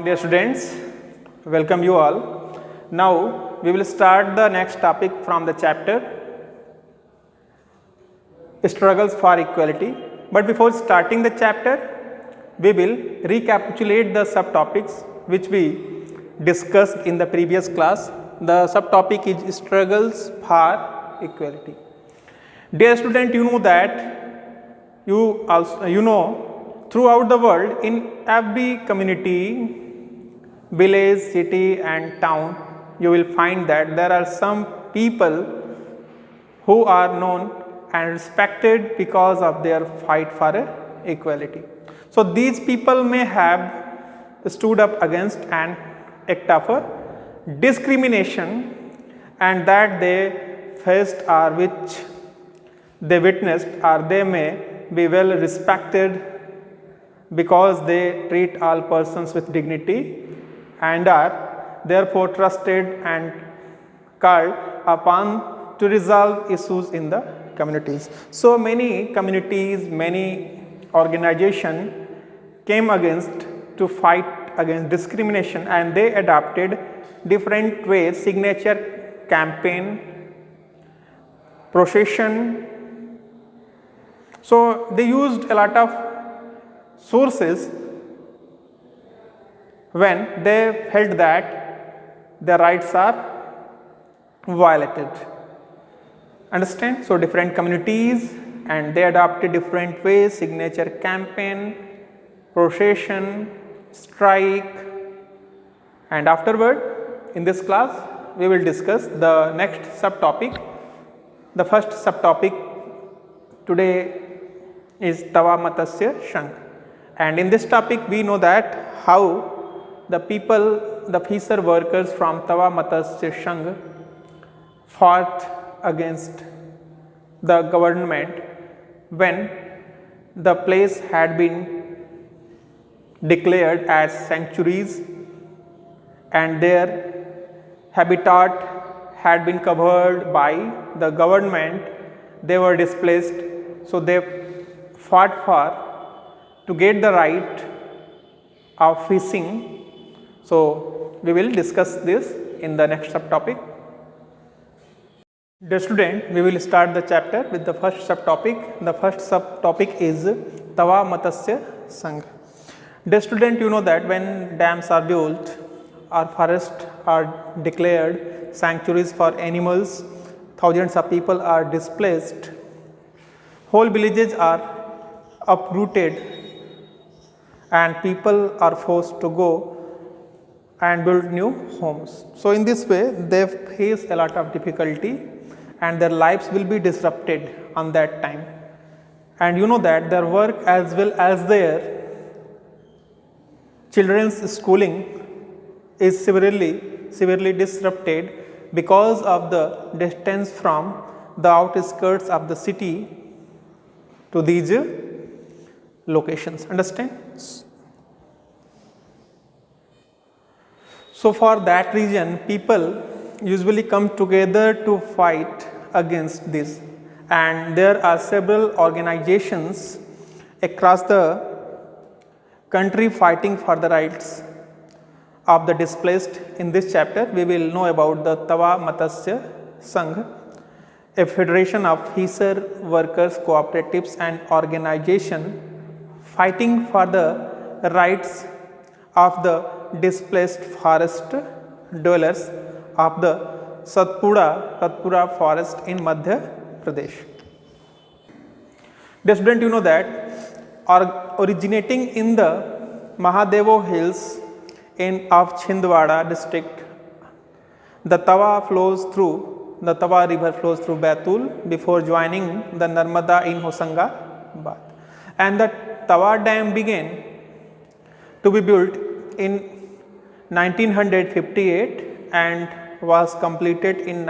Dear students, welcome you all. Now we will start the next topic from the chapter Struggles for Equality. But before starting the chapter, we will recapitulate the subtopics which we discussed in the previous class. The subtopic is Struggles for Equality. Dear student, you know that you know throughout the world, in every community, village, city and town, you will find that there are some people who are known and respected because of their fight for equality. So these people may have stood up against an act of discrimination and that they faced or which they witnessed, or they may be well respected because they treat all persons with dignity and are therefore trusted and called upon to resolve issues in the communities. So many communities, many organizations came against to fight against discrimination, and they adopted different ways: signature campaign, procession. So they used a lot of sources when they felt that their rights are violated. Understand? So different communities, and they adopted different ways: signature campaign, procession, strike. And afterward, in this class, we will discuss the next subtopic. The first subtopic today is Tava Matsya Sangh. And in this topic, we know that how the people, the fisher workers from Tava Matsya Sangh fought against the government when the place had been declared as sanctuaries and their habitat had been covered by the government. They were displaced, so they fought for to get the right of fishing. So we will discuss this in the next subtopic. Dear student, we will start the chapter with the first subtopic. The first subtopic is Tava Matsya Sangh. Dear student, you know that when dams are built or forests are declared sanctuaries for animals, thousands of people are displaced, whole villages are uprooted, and people are forced to go and build new homes. So in this way, they face a lot of difficulty and their lives will be disrupted on that time. And you know that their work as well as their children's schooling is severely disrupted because of the distance from the outskirts of the city to these locations. Understand? So for that reason, people usually come together to fight against this, and there are several organizations across the country fighting for the rights of the displaced. In this chapter, we will know about the Tava Matsya Sangh, a federation of fisher workers, cooperatives and organization fighting for the rights of the displaced forest dwellers of the Satpura forest in Madhya Pradesh. Dear student, you know that originating in the Mahadevo hills of Chhindwara district, the Tava river flows through Baitul before joining the Narmada in Hosangabad, and the Tava dam began to be built in 1958 and was completed in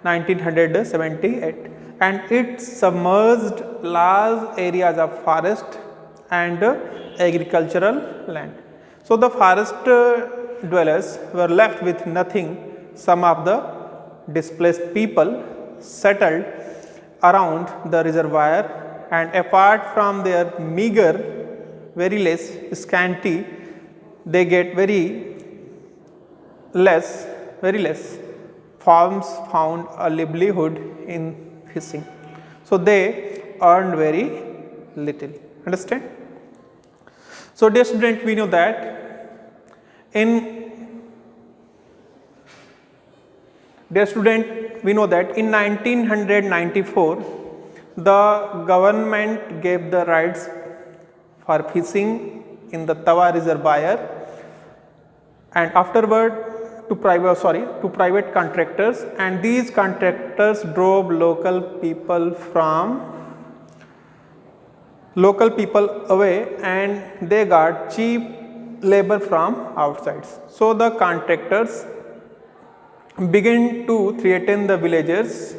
1978, and it submerged large areas of forest and agricultural land. So the forest dwellers were left with nothing. Some of the displaced people settled around the reservoir, and apart from their meager, very less scanty they get very less farms found a livelihood in fishing. So they earned very little. Understand? So dear student, we know that in 1994 the government gave the rights for fishing in the Tawa reservoir, and afterward to private contractors, and these contractors drove local people away and they got cheap labor from outside. So the contractors began to threaten the villagers,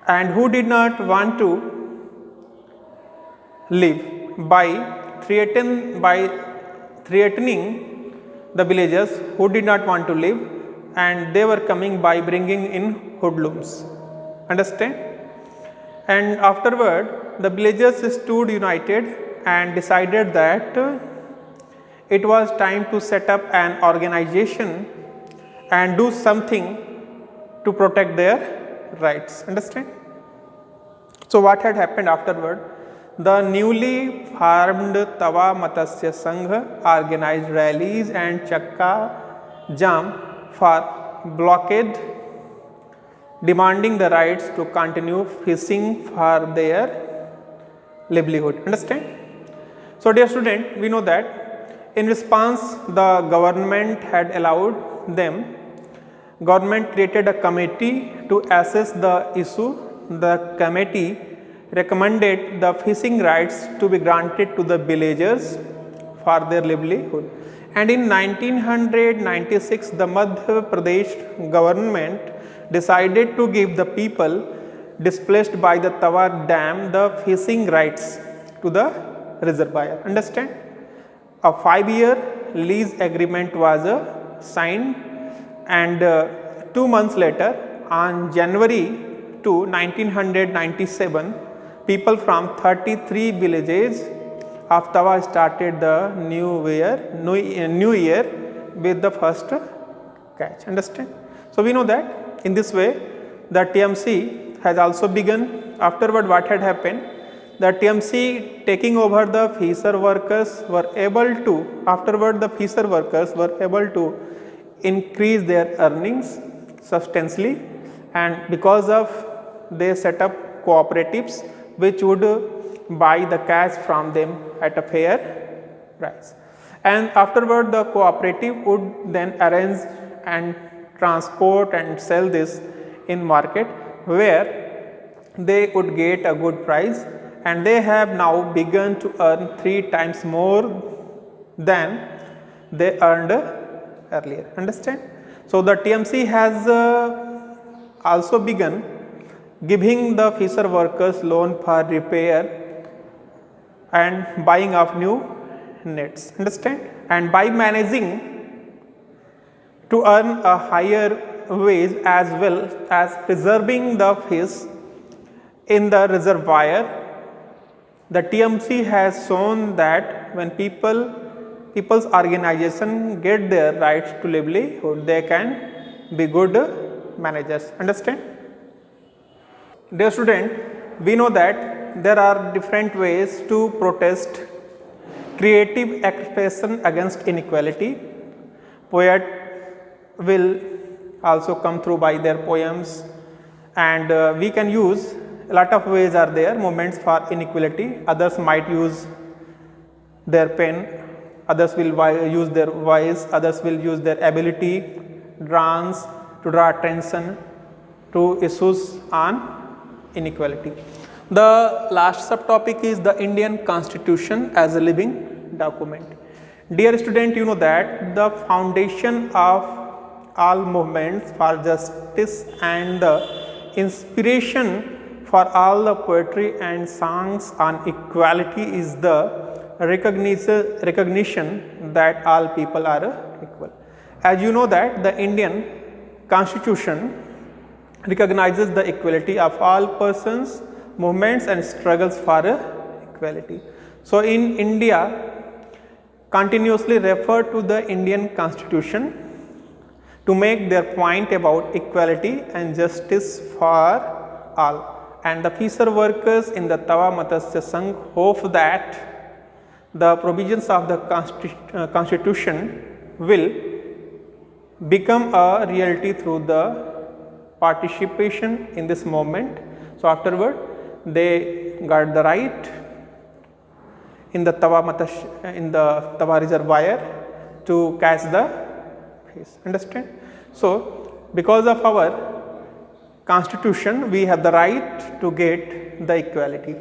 and who did not want to live by threatening the villagers who did not want to live, and they were coming by bringing in hoodlums. Understand? And afterward the villagers stood united and decided that it was time to set up an organization and do something to protect their rights. Understand? So what had happened afterward? The newly formed Tawa Matsya Sangh organized rallies and Chakka Jam for blockade, demanding the rights to continue fishing for their livelihood. Understand? So dear student, we know that in response the government had allowed them. Government created a committee to assess the issue. The committee recommended the fishing rights to be granted to the villagers for their livelihood. And in 1996 the Madhya Pradesh government decided to give the people displaced by the Tawa dam the fishing rights to the reservoir. Understand? A 5-year lease agreement was signed, and 2 months later, on January 2, 1997, people from 33 villages of Tawa started the new year with the first catch. Understand? So we know that in this way the TMC has also begun. Afterward, what had happened? The TMC taking over the fisher workers were able to increase their earnings substantially, and because of they set up cooperatives which would buy the catch from them at a fair price, and afterward the cooperative would then arrange and transport and sell this in market where they would get a good price, and they have now begun to earn 3 times more than they earned earlier. Understand? So the TMC has also begun giving the fisher workers loan for repair and buying of new nets. Understand? And by managing to earn a higher wage as well as preserving the fish in the reservoir, the TMC has shown that when people's organization get their rights to livelihood, they can be good managers. Understand? Dear student, we know that there are different ways to protest creative expression against inequality. Poet will also come through by their poems, and we can use a lot of ways are there, movements for inequality. Others might use their pen, others will use their voice, others will use their ability, dance to draw attention to issues on inequality. The last subtopic is the Indian Constitution as a living document. Dear student, you know that the foundation of all movements for justice and the inspiration for all the poetry and songs on equality is the recognition that all people are equal. As you know that the Indian Constitution recognizes the equality of all persons, movements and struggles for equality. So in India, continuously refer to the Indian Constitution to make their point about equality and justice for all, and the fisher workers in the Tava Matsya Sangh hope that the provisions of the Constitution will become a reality through the participation in this movement. So, afterward they got the right in the Tava reservoir to catch the fish. Understand? So, because of our Constitution we have the right to get the equality.